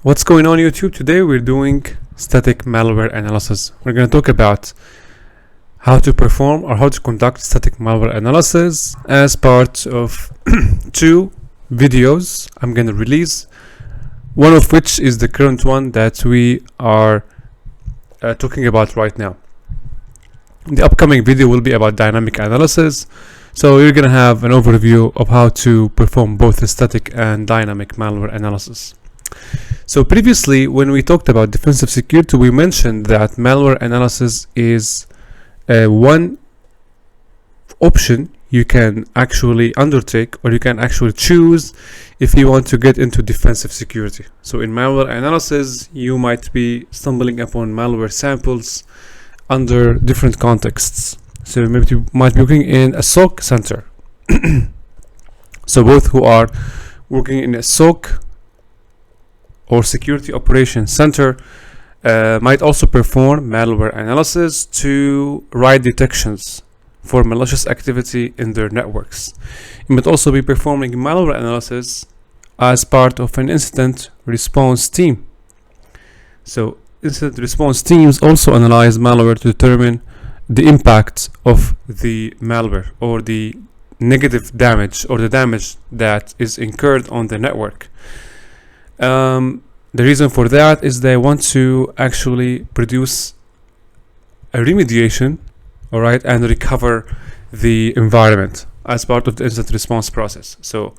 What's going on YouTube? Today we're doing static malware analysis. We're going to talk about how to perform or how to conduct static malware analysis as part of two videos I'm going to release, one of which is the current one that we are talking about right now. The upcoming video will be about dynamic analysis, so you're going to have an overview of how to perform both the static and dynamic malware analysis. So previously, when we talked about defensive security, we mentioned that malware analysis is one option you can actually undertake, or you can actually choose if you want to get into defensive security. So in malware analysis, you might be stumbling upon malware samples under different contexts. So maybe you might be working in a SOC center. So both who are working in a SOC or security operations center might also perform malware analysis to write detections for malicious activity in their networks. You might also be performing malware analysis as part of an incident response team. So incident response teams also analyze malware to determine the impact of the malware, or the negative damage, or the damage that is incurred on the network. The reason for that is they want to actually produce a remediation, alright, and recover the environment as part of the incident response process. So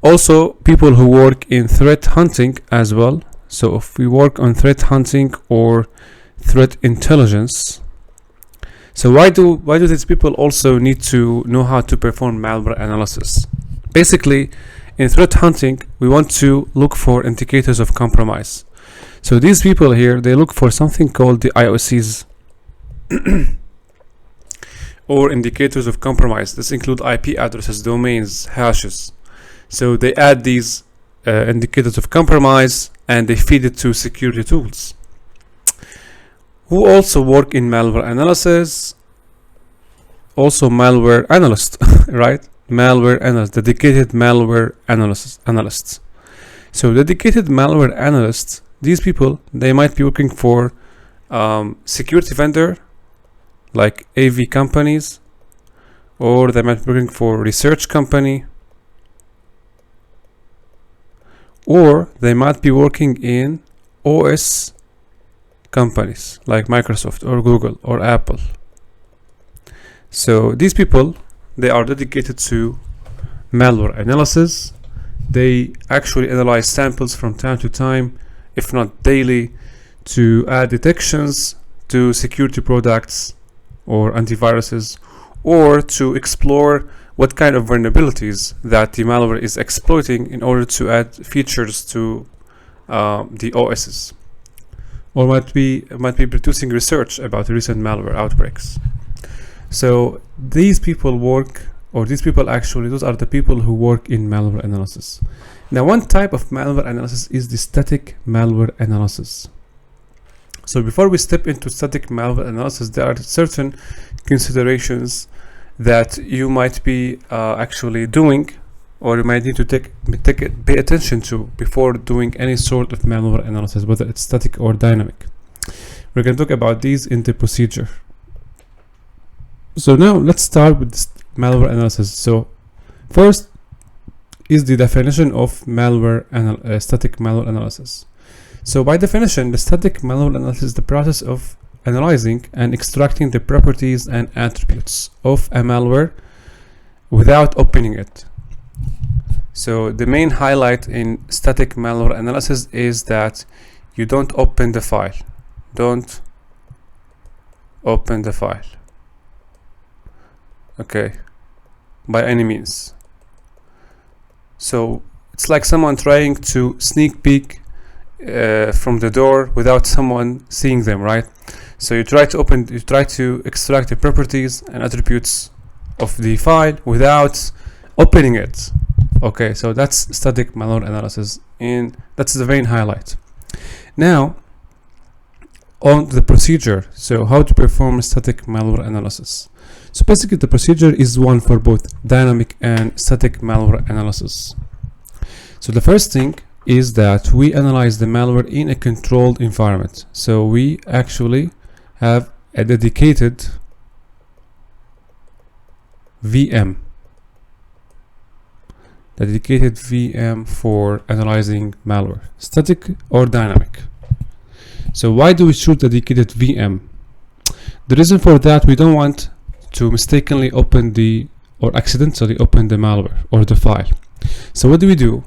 also people who work in threat hunting as well. So if we work on threat hunting or threat intelligence, so why do these people also need to know how to perform malware analysis? Basically, in threat hunting, we want to look for indicators of compromise. So these people here, they look for something called the IOCs or indicators of compromise. This include IP addresses, domains, hashes. So they add these indicators of compromise and they feed it to security tools. Who also work in malware analysis? Also malware analyst, right? Malware analyst, dedicated malware analysts. So dedicated malware analysts, these people, they might be working for security vendor like AV companies, or they might be working for research company, or they might be working in OS companies like Microsoft or Google or Apple. So these people, they are dedicated to malware analysis. They actually analyze samples from time to time, if not daily, to add detections to security products or antiviruses, or to explore what kind of vulnerabilities that the malware is exploiting in order to add features to the OSs, or might be producing research about recent malware outbreaks. So these people work, or these people actually, those are the people who work in malware analysis. Now, one type of malware analysis is the static malware analysis. So before we step into static malware analysis, there are certain considerations that you might be actually doing, or you might need to pay attention to before doing any sort of malware analysis, whether it's static or dynamic. We're going to talk about these in the procedure. So now let's start with this malware analysis. So first is the definition of static malware analysis. So by definition, the static malware analysis is the process of analyzing and extracting the properties and attributes of a malware without opening it. So the main highlight in static malware analysis is that you don't open the file. Don't open the file. Okay, by any means. So it's like someone trying to sneak peek from the door without someone seeing them, right? So you try to extract the properties and attributes of the file without opening it. Okay, so that's static malware analysis, and that's the main highlight. Now on the procedure. So how to perform static malware analysis. So basically the procedure is one for both dynamic and static malware analysis. So the first thing is that we analyze the malware in a controlled environment. So we actually have a dedicated VM, for analyzing malware, static or dynamic. So why do we choose dedicated VM? The reason for that, we don't want to mistakenly open or accidentally open the malware or the file. So what do?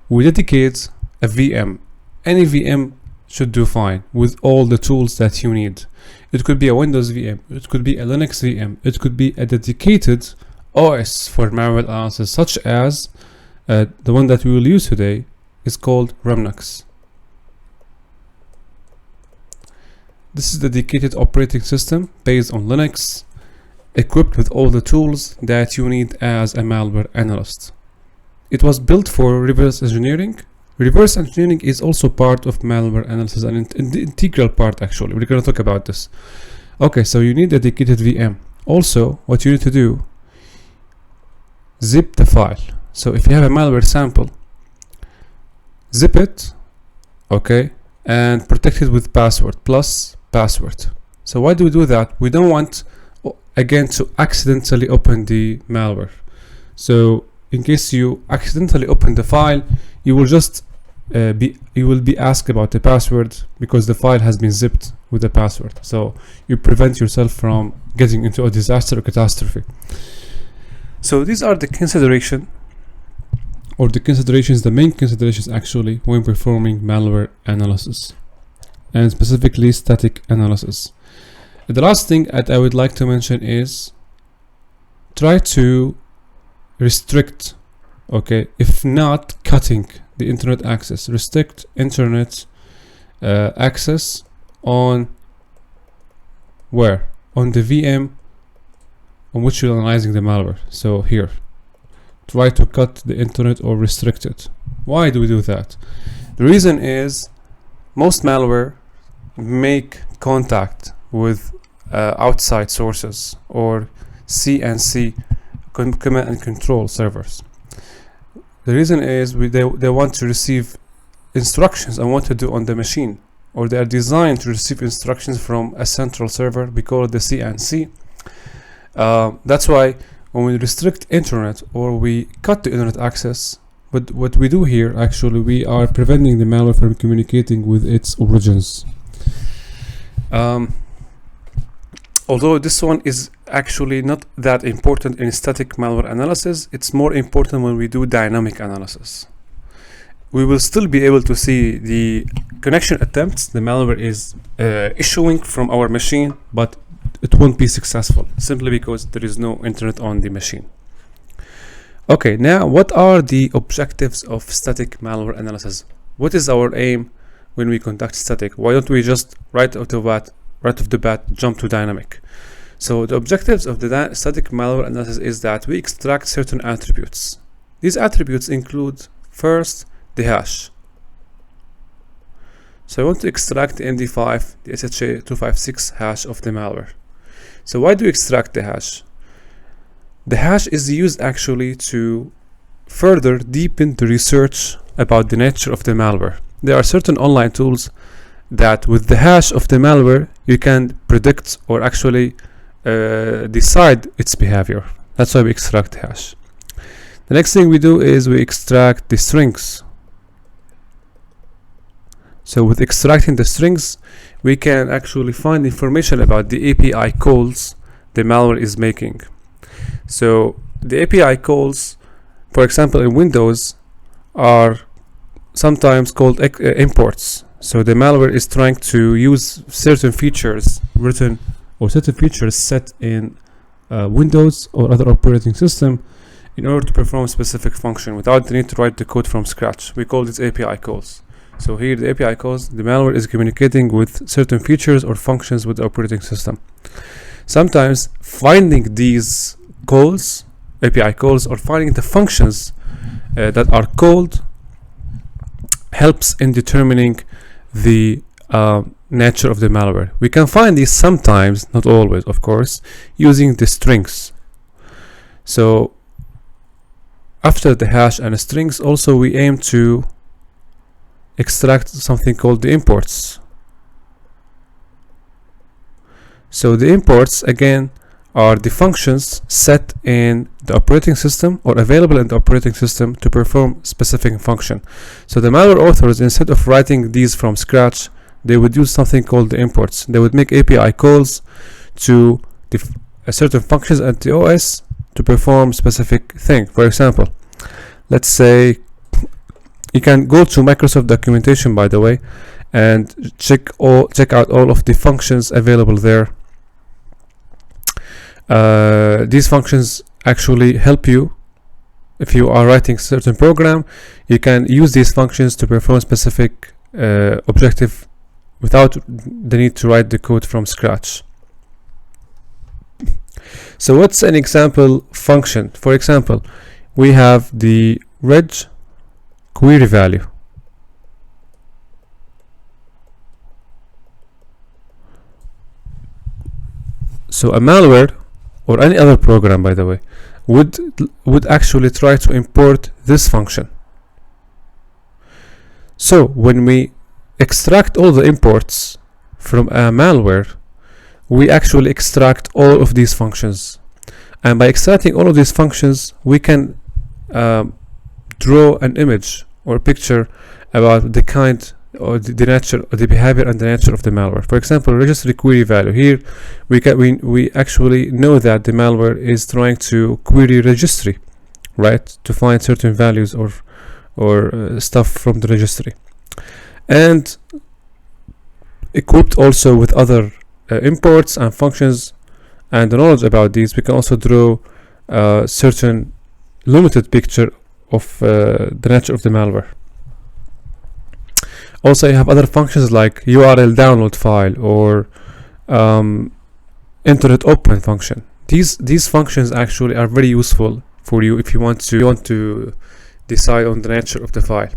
We dedicate a VM. Any VM should do fine with all the tools that you need. It could be a Windows VM, it could be a Linux VM, it could be a dedicated OS for malware analysis, such as the one that we will use today is called Remnux. This is the dedicated operating system based on Linux, equipped with all the tools that you need as a malware analyst. It was built for reverse engineering. Reverse engineering is also part of malware analysis, an integral part actually. We're going to talk about this. Okay, so you need a dedicated VM. Also, what you need to do, zip the file. So if you have a malware sample, zip it, okay, and protect it with password plus password. So why do we do that? We don't want, again, to accidentally open the malware. So in case you accidentally open the file, you will just be asked about the password because the file has been zipped with the password. So you prevent yourself from getting into a disaster or catastrophe. So these are the considerations, the main considerations actually, when performing malware analysis, and specifically static analysis. The last thing that I would like to mention is try to restrict, okay, if not cutting the internet access, restrict internet access on where? On the VM on which you're analyzing the malware. So here, try to cut the internet or restrict it. Why do we do that? The reason is most malware make contact with outside sources or CNC, command and control servers. The reason is they want to receive instructions on what to do on the machine, or they are designed to receive instructions from a central server. We call it the CNC. That's why when we restrict internet or we cut the internet access, but what we do here actually, we are preventing the malware from communicating with its origins. Although this one is actually not that important in static malware analysis, it's more important when we do dynamic analysis. We will still be able to see the connection attempts the malware is issuing from our machine, but it won't be successful simply because there is no internet on the machine. Okay, now what are the objectives of static malware analysis? What is our aim when we conduct static? Why don't we just right off the bat jump to dynamic? So the objectives of the static malware analysis is that we extract certain attributes. These attributes include, first, the hash. So I want to extract the MD5, the SHA-256 hash of the malware. So why do we extract the hash? The hash is used actually to further deepen the research about the nature of the malware. There are certain online tools that with the hash of the malware you can predict or actually decide its behavior. That's why we extract the hash. The next thing we do is we extract the strings. So with extracting the strings, we can actually find information about the API calls the malware is making. So the API calls, for example, in Windows, are sometimes called imports. So the malware is trying to use certain features written or certain features set in Windows or other operating system in order to perform a specific function without the need to write the code from scratch. We call this API calls. So here the API calls, the malware is communicating with certain features or functions with the operating system. Sometimes finding these calls, API calls, or finding the functions that are called helps in determining the nature of the malware. We can find these sometimes, not always of course, using the strings. So after the hash and strings, also we aim to extract something called the imports. So the imports again are the functions set in the operating system or available in the operating system to perform specific function. So the malware authors, instead of writing these from scratch, they would use something called the imports. They would make API calls to certain functions at the OS to perform specific thing. For example, let's say you can go to Microsoft documentation, by the way, and check out all of the functions available there. These functions actually help you if you are writing certain program. You can use these functions to perform specific objective without the need to write the code from scratch. So what's an example function? For example, we have the reg query value. So a malware or any other program, by the way, would actually try to import this function. So when we extract all the imports from a malware, we actually extract all of these functions, and by extracting all of these functions we can draw an image or picture about the kind or the nature or the behavior and the nature of the malware. For example, registry query value. Here we actually know that the malware is trying to query registry, right, to find certain values or stuff from the registry, and equipped also with other imports and functions and the knowledge about these, we can also draw a certain limited picture of the nature of the malware. Also, you have other functions like URL download file or internet open function. These functions actually are very useful for you if you want to decide on the nature of the file.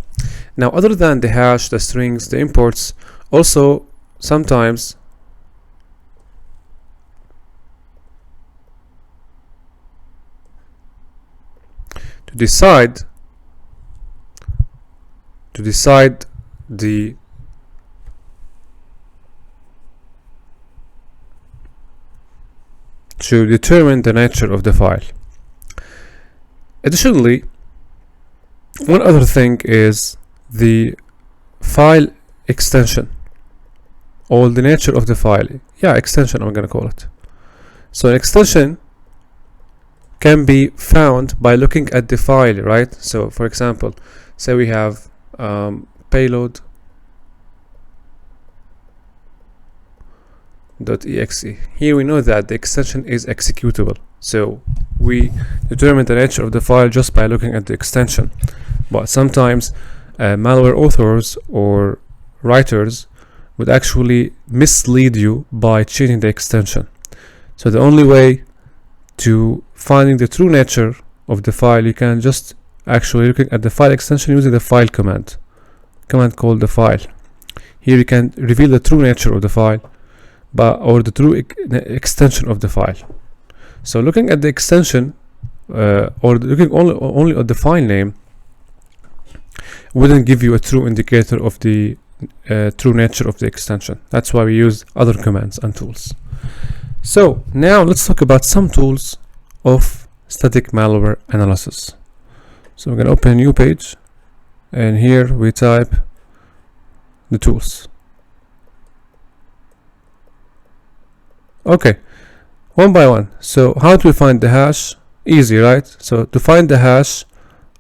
Now, other than the hash, the strings, the imports, also sometimes to decide to determine the nature of the file. Additionally, one other thing is the file extension or the nature of the file. Yeah, extension I'm gonna call it. So an extension can be found by looking at the file, right? So for example, say we have payload.exe. Here we know that the extension is executable, so we determine the nature of the file just by looking at the extension. But sometimes malware authors or writers would actually mislead you by changing the extension. So the only way to finding the true nature of the file, you can just actually looking at the file extension using the file command called the file. Here you can reveal the true nature of the file or the true extension of the file. So looking at the extension or looking only at the file name wouldn't give you a true indicator of the true nature of the extension. That's why we use other commands and tools. So now let's talk about some tools of static malware analysis. So we're going to open a new page, and here we type the tools. Okay, one by one. So how do we find the hash? Easy, right? So to find the hash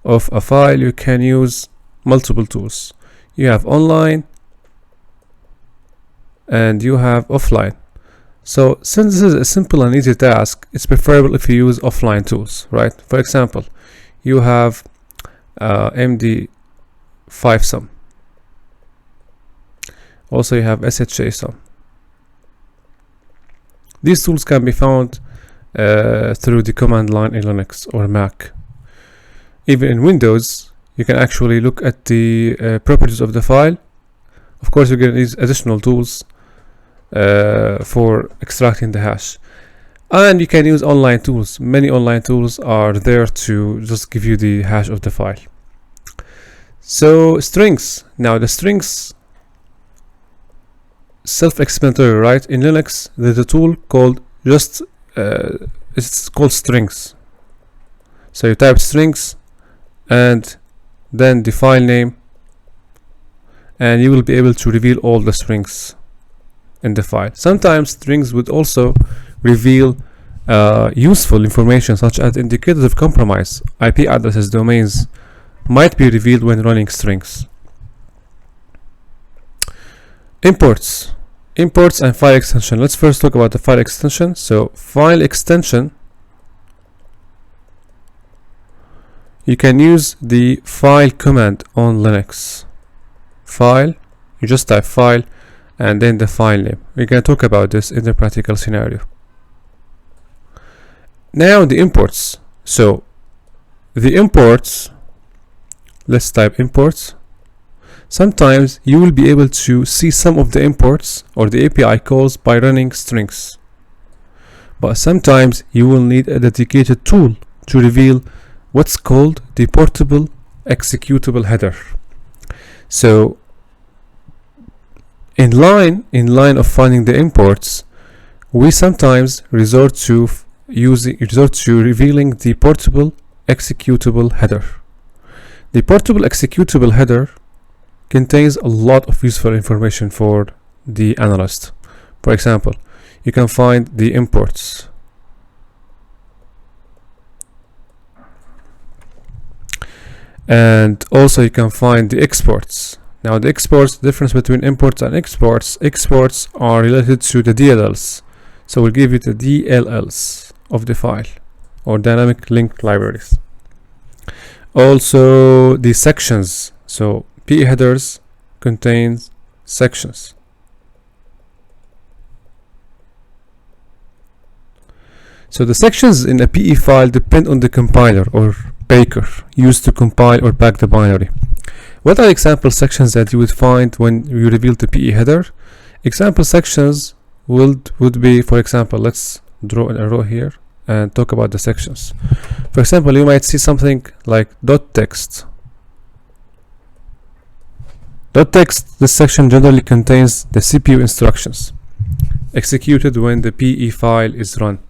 of a file, you can use multiple tools. You have online and you have offline. So since this is a simple and easy task, it's preferable if you use offline tools, right? For example, you have MD5sum. Also you have SHA-sum. These tools can be found through the command line in Linux or Mac. Even in Windows, you can actually look at the properties of the file. Of course, you're going to use additional tools for extracting the hash. And you can use online tools. Many online tools are there to just give you the hash of the file. So strings. Now the strings, self-explanatory, right? In Linux, there's a tool called it's called strings. So you type strings and then the file name, and you will be able to reveal all the strings in the file. Sometimes strings would also reveal useful information such as indicators of compromise. IP addresses, domains might be revealed when running strings. Imports and file extension. Let's first talk about the file extension. So file extension, you can use the file command on Linux. File, you just type file and then the file name. We're going to talk about this in the practical scenario. Now the imports. So the imports, let's type imports. Sometimes you will be able to see some of the imports or the API calls by running strings, but sometimes you will need a dedicated tool to reveal what's called the portable executable header. So in line of finding the imports, we sometimes resort to revealing the portable executable header. The portable executable header contains a lot of useful information for the analyst. For example, you can find the imports, and also you can find the exports. Now the exports, the difference between imports and exports are related to the DLLs. So we'll give you the DLLs of the file, or dynamic linked libraries. Also the sections. So PE headers contains sections. So the sections in a PE file depend on the compiler or baker used to compile or pack the binary. What are example sections that you would find when you reveal the PE header? Example sections would be, for example, let's draw an arrow here and talk about the sections. For example, you might see something like .text. .text, this section generally contains the CPU instructions executed when the PE file is run.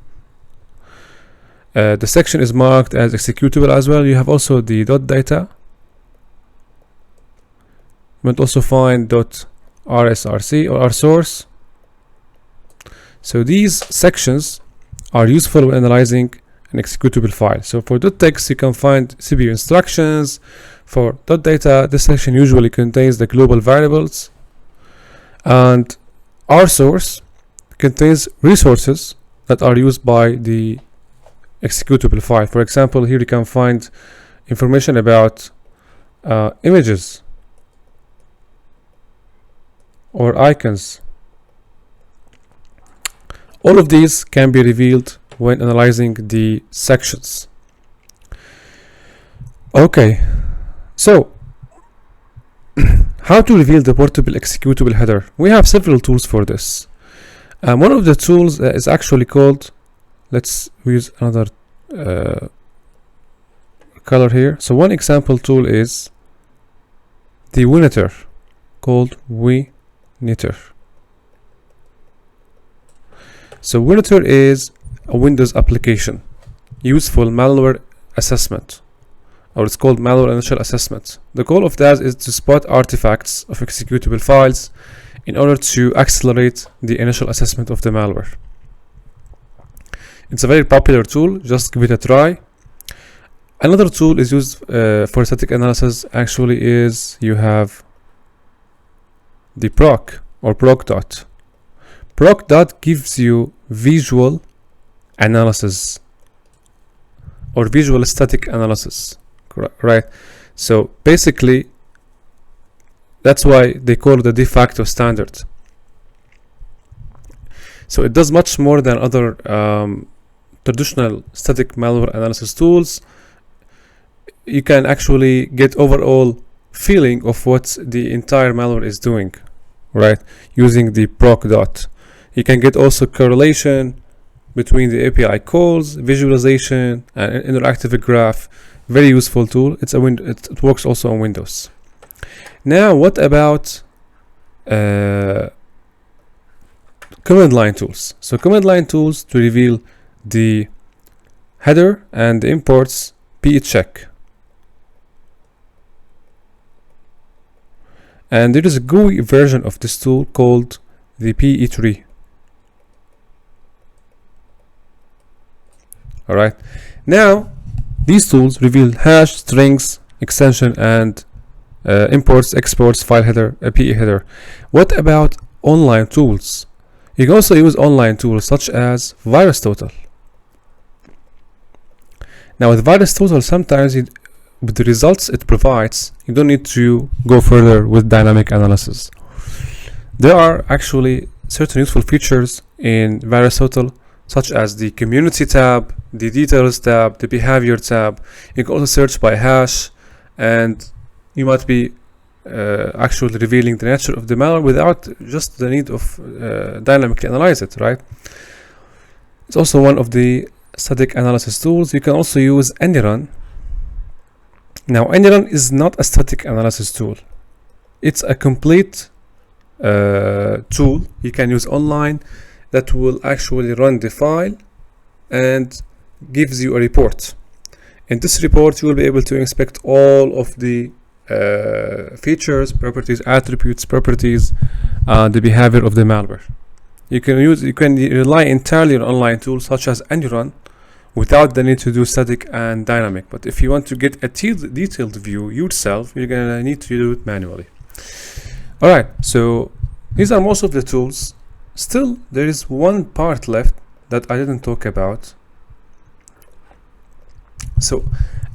The section is marked as executable as well. You have also the .data. You might also find .rsrc or rsource. So these sections are useful when analyzing an executable file. So for .text, you can find CPU instructions. For .data, this section usually contains the global variables, and rsource contains resources that are used by the executable file. For example, here you can find information about images or icons. All of these can be revealed when analyzing the sections. Okay, so how to reveal the portable executable header? We have several tools for this. One of the tools is actually called, let's use another color here. So one example tool is the Winitor, called Winitor. So Winitor is a Windows application used for malware assessment, or it's called malware initial assessment. The goal of that is to spot artifacts of executable files in order to accelerate the initial assessment of the malware. It's a very popular tool, just give it a try. Another tool is used for static analysis actually is, you have the proc or proc.dot. Proc.dot gives you visual analysis or visual static analysis, right? So basically that's why they call it the de facto standard. So it does much more than other traditional static malware analysis tools. You can actually get overall feeling of what the entire malware is doing, right, using the proc.dot. You can get also correlation between the API calls, visualization, and interactive graph. Very useful tool. It works also on Windows. Now, what about command line tools? So command line tools to reveal the header and the imports PE check. And there is a GUI version of this tool called the PE tree. Alright, now these tools reveal hash, strings, extension, and imports, exports, file header, PE header. What about online tools? You can also use online tools such as VirusTotal. Now with VirusTotal, sometimes with the results it provides, you don't need to go further with dynamic analysis. There are actually certain useful features in VirusTotal, such as the community tab, the details tab, the behavior tab. You can also search by hash, and you might be actually revealing the nature of the malware without just the need of dynamically analyze it, right? It's also one of the static analysis tools. You can also use AnyRun. Now, AnyRun is not a static analysis tool. It's a complete tool you can use online that will actually run the file and gives you a report. In this report, you will be able to inspect all of the features, properties, attributes, properties, the behavior of the malware. You can rely entirely on online tools such as AnyRun without the need to do static and dynamic. But if you want to get a detailed view yourself, you're gonna need to do it manually. All right, so these are most of the tools. Still, there is one part left that I didn't talk about. So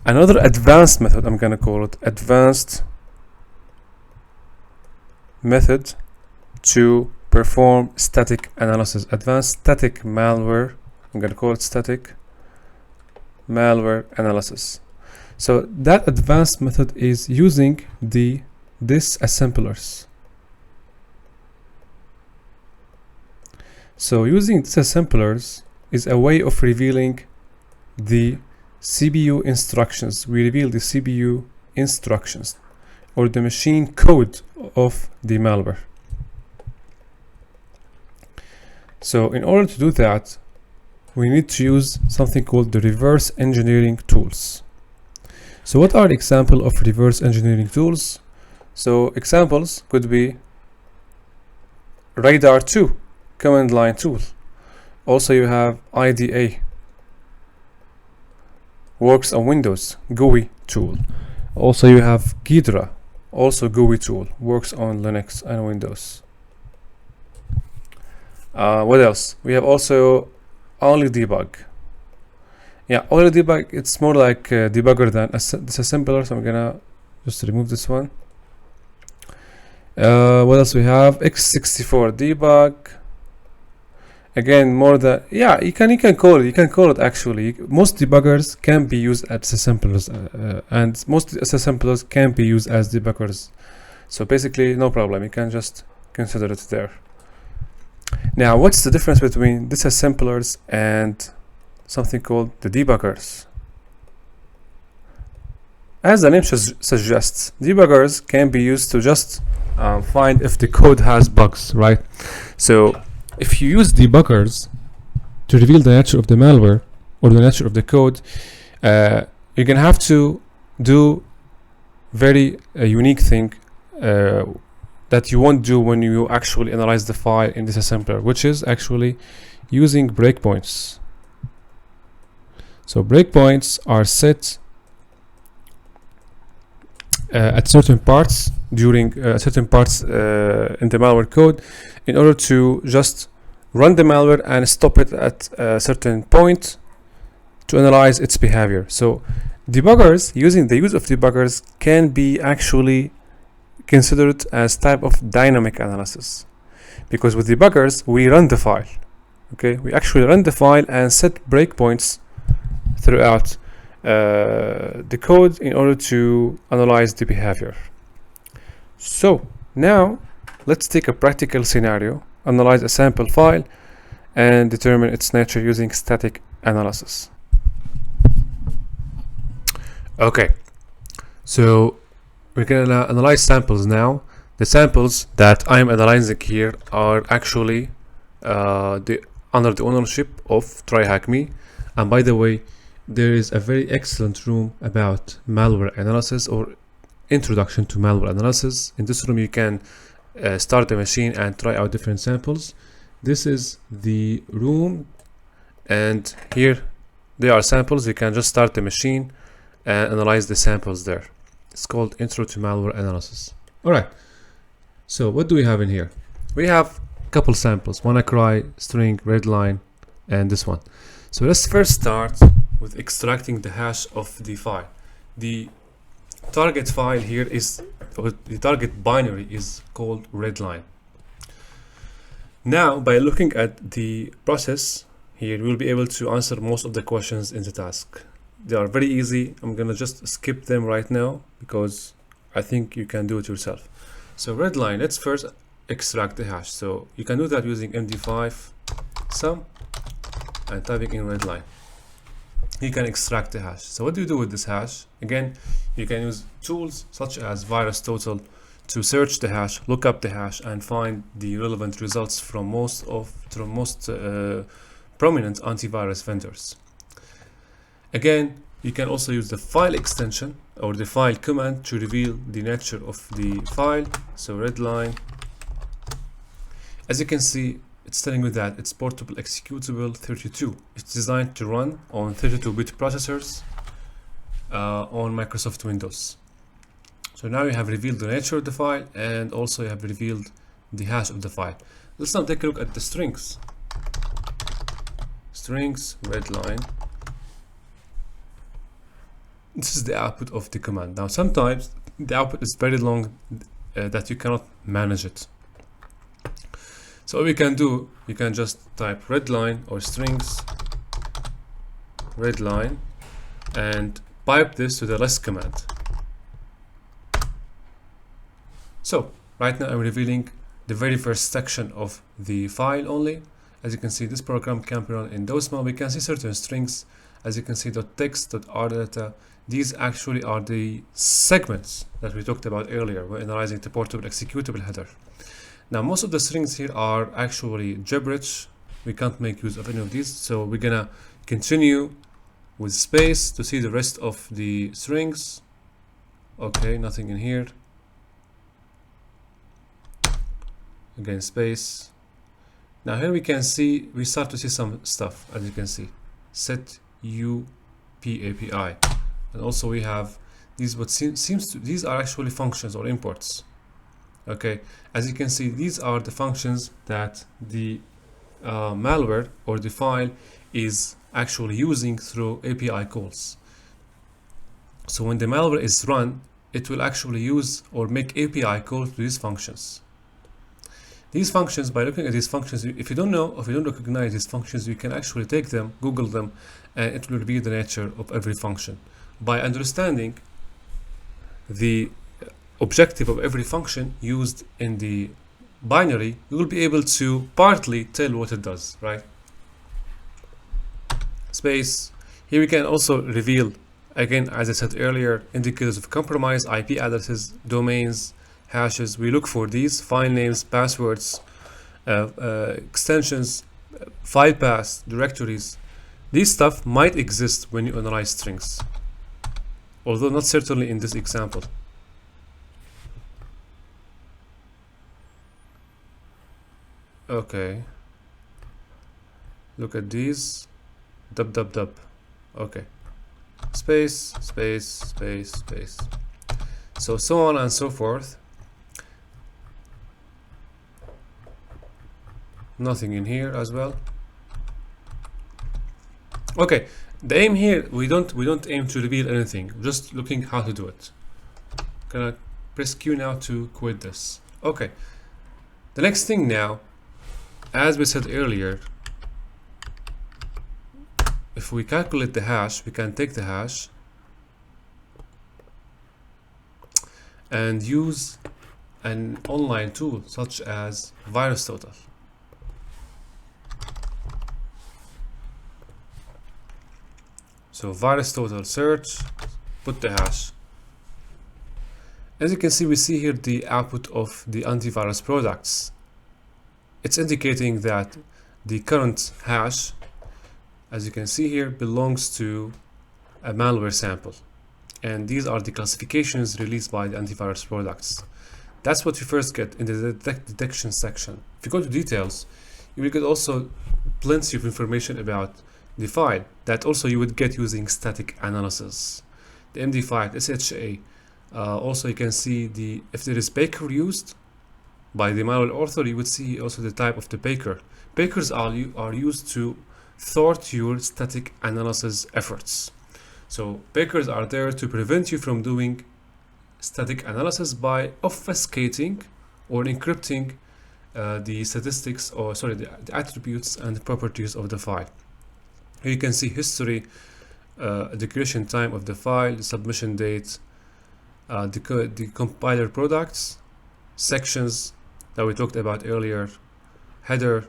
another advanced method, I'm gonna call it advanced method to perform static analysis, advanced static malware. I'm gonna call it static malware analysis. So that advanced method is using the disassemblers. So using disassemblers is a way of revealing the CPU instructions. We reveal the CPU instructions or the machine code of the malware. So in order to do that, we need to use something called the reverse engineering tools. So what are examples of reverse engineering tools? So examples could be Radar 2 command line tool. Also you have IDA, works on Windows, GUI tool. Also you have Ghidra, also GUI tool, works on Linux and Windows. What else? We have also only debug. Yeah, only debug, it's more like a debugger than a disassembler, so I'm gonna just remove this one. What else we have? X64 debug. Again, more than, yeah, you can call it actually. Most debuggers can be used as disassemblers, and most disassemblers can be used as debuggers. So basically, no problem. You can just consider it there. Now, what's the difference between disassemblers and something called the debuggers? As the name suggests, debuggers can be used to just find if the code has bugs, right? So if you use debuggers to reveal the nature of the malware or the nature of the code, you're gonna have to do very unique thing that you won't do when you actually analyze the file in disassembler, which is actually using breakpoints. So breakpoints are set at certain parts during certain parts in the malware code in order to just run the malware and stop it at a certain point to analyze its behavior. So debuggers, using the use of debuggers, can be actually considered as type of dynamic analysis, because with debuggers we run the file. Okay, we actually run the file and set breakpoints throughout the code in order to analyze the behavior. So now let's take a practical scenario, analyze a sample file and determine its nature using static analysis. Okay, so we're gonna analyze samples now. The samples that I'm analyzing here are actually under the ownership of TryHackMe. And by the way, there is a very excellent room about malware analysis or introduction to malware analysis. In this room, you can start the machine and try out different samples. This is the room, and here there are samples. You can just start the machine and analyze the samples there. It's called Intro to Malware Analysis. All right. So what do we have in here? We have a couple samples: WannaCry, string, redline, and this one. So let's first start with extracting the hash of the file. The target file here is, or the target binary is called redline. Now, by looking at the process here, we'll be able to answer most of the questions in the task. They are very easy. I'm gonna just skip them right now because I think you can do it yourself. So redline, let's first extract the hash. So you can do that using MD5 sum and typing in redline. You can extract the hash. So what do you do with this hash? Again, you can use tools such as VirusTotal to search the hash, look up the hash, and find the relevant results from most prominent antivirus vendors. Again, you can also use the file extension or the file command to reveal the nature of the file. So redline, as you can see, it's telling you that it's portable executable 32. It's designed to run on 32-bit processors on Microsoft Windows. So now you have revealed the nature of the file, and also you have revealed the hash of the file. Let's now take a look at the strings. Strings, redline. This is the output of the command. Now sometimes the output is very long that you cannot manage it. So what we can do, you can just type redline or strings redline and pipe this to the less command. So right now I'm revealing the very first section of the file only. As you can see, this program can be run in DOS mode. We can see certain strings. As you can see, .text, .rdata. These actually are the segments that we talked about earlier when analyzing the portable executable header. Now, most of the strings here are actually gibberish. We can't make use of any of these. So we're gonna continue with space to see the rest of the strings. Okay, nothing in here. Again, space. Now here we can see, we start to see some stuff, as you can see. Set UP API. And also we have these, these are actually functions or imports. Okay, as you can see, these are the functions that the malware or the file is actually using through API calls. So when the malware is run, it will actually use or make API calls to these functions. These functions, by looking at these functions, if you don't know, if you don't recognize these functions, you can actually take them, Google them, and it will reveal the nature of every function. By understanding the objective of every function used in the binary, you will be able to partly tell what it does, right? Space. Here we can also reveal, again, as I said earlier, indicators of compromise, IP addresses, domains, hashes. We look for these file names, passwords, extensions, file paths, directories. These stuff might exist when you analyze strings, although not certainly in this example. Okay, look at these. Dub. Okay, space, space, space, space. So on and so forth. Nothing in here as well. Okay, the aim here, we don't aim to reveal anything, just looking how to do it. Gonna press Q now to quit this. Okay, the next thing now, as we said earlier, if we calculate the hash, we can take the hash and use an online tool such as VirusTotal. So VirusTotal search, put the hash. As you can see, we see here the output of the antivirus products. It's indicating that the current hash, as you can see here, belongs to a malware sample. And these are the classifications released by the antivirus products. That's what you first get in the detection section. If you go to details, you will get also plenty of information about the file that also you would get using static analysis. The MD5, SHA. Also, you can see if there is baker used by the malware author, you would see also the type of the baker. Bakers are used to thwart your static analysis efforts. So bakers are there to prevent you from doing static analysis by obfuscating or encrypting the statistics, or sorry, the attributes and properties of the file. Here you can see history, the creation time of the file, the submission date, the compiler products, sections that we talked about earlier, header,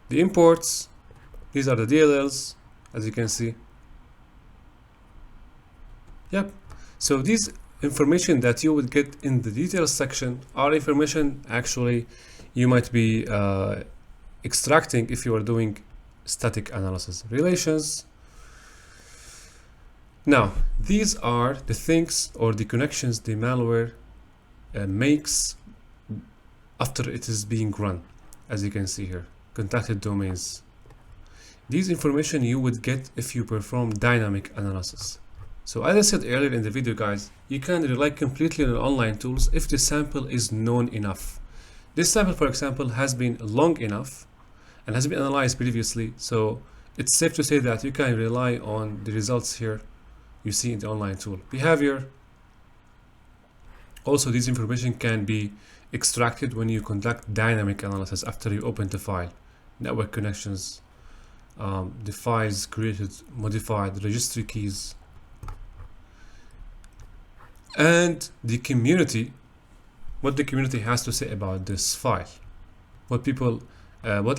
the imports. These are the DLLs, as you can see. Yep. So these information that you would get in the details section are information actually you might be extracting if you are doing static analysis. Relations. Now, these are the things or the connections the malware makes after it is being run, as you can see here. Contacted domains. These information you would get if you perform dynamic analysis. So as I said earlier in the video, guys, you can rely completely on online tools if the sample is known enough. This sample, for example, has been long enough and has been analyzed previously, so it's safe to say that you can rely on the results here you see in the online tool. Behavior. Also, this information can be extracted when you conduct dynamic analysis after you open the file. Network connections, the files created, modified, registry keys, and the community, what the community has to say about this file, what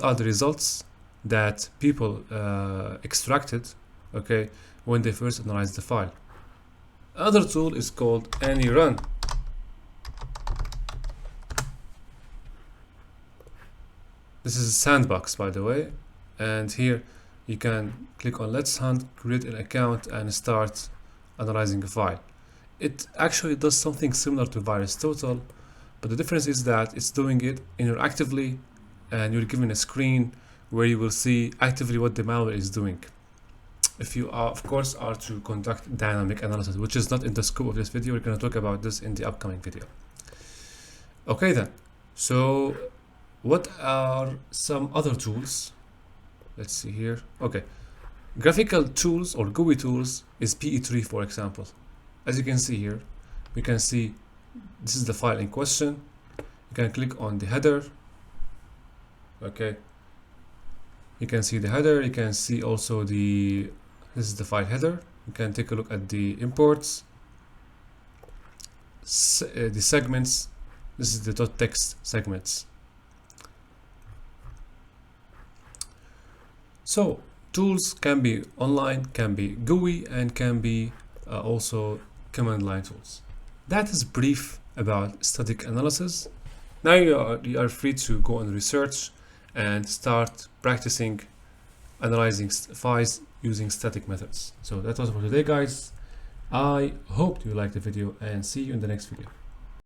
are the results that people extracted, okay, when they first analyzed the file. Another tool is called AnyRun. This is a sandbox, by the way, and here you can click on Let's Hunt, create an account, and start analyzing a file. It actually does something similar to VirusTotal, but the difference is that it's doing it interactively, and you're given a screen where you will see actively what the malware is doing. If you are, of course, are to conduct dynamic analysis, which is not in the scope of this video. We're going to talk about this in the upcoming video. Okay then, so what are some other tools? Let's see here. Okay, graphical tools or GUI tools is PE3, for example. As you can see here, we can see this is the file in question. You can click on the header. Okay, you can see the header. You can see also this is the file header. You can take a look at the imports, the segments. This is the .text segments. So tools can be online, can be GUI, and can be also command line tools. That is brief about static analysis. Now you are free to go and research and start practicing analyzing files using static methods. So that was for today, guys. I hope you liked the video, and see you in the next video.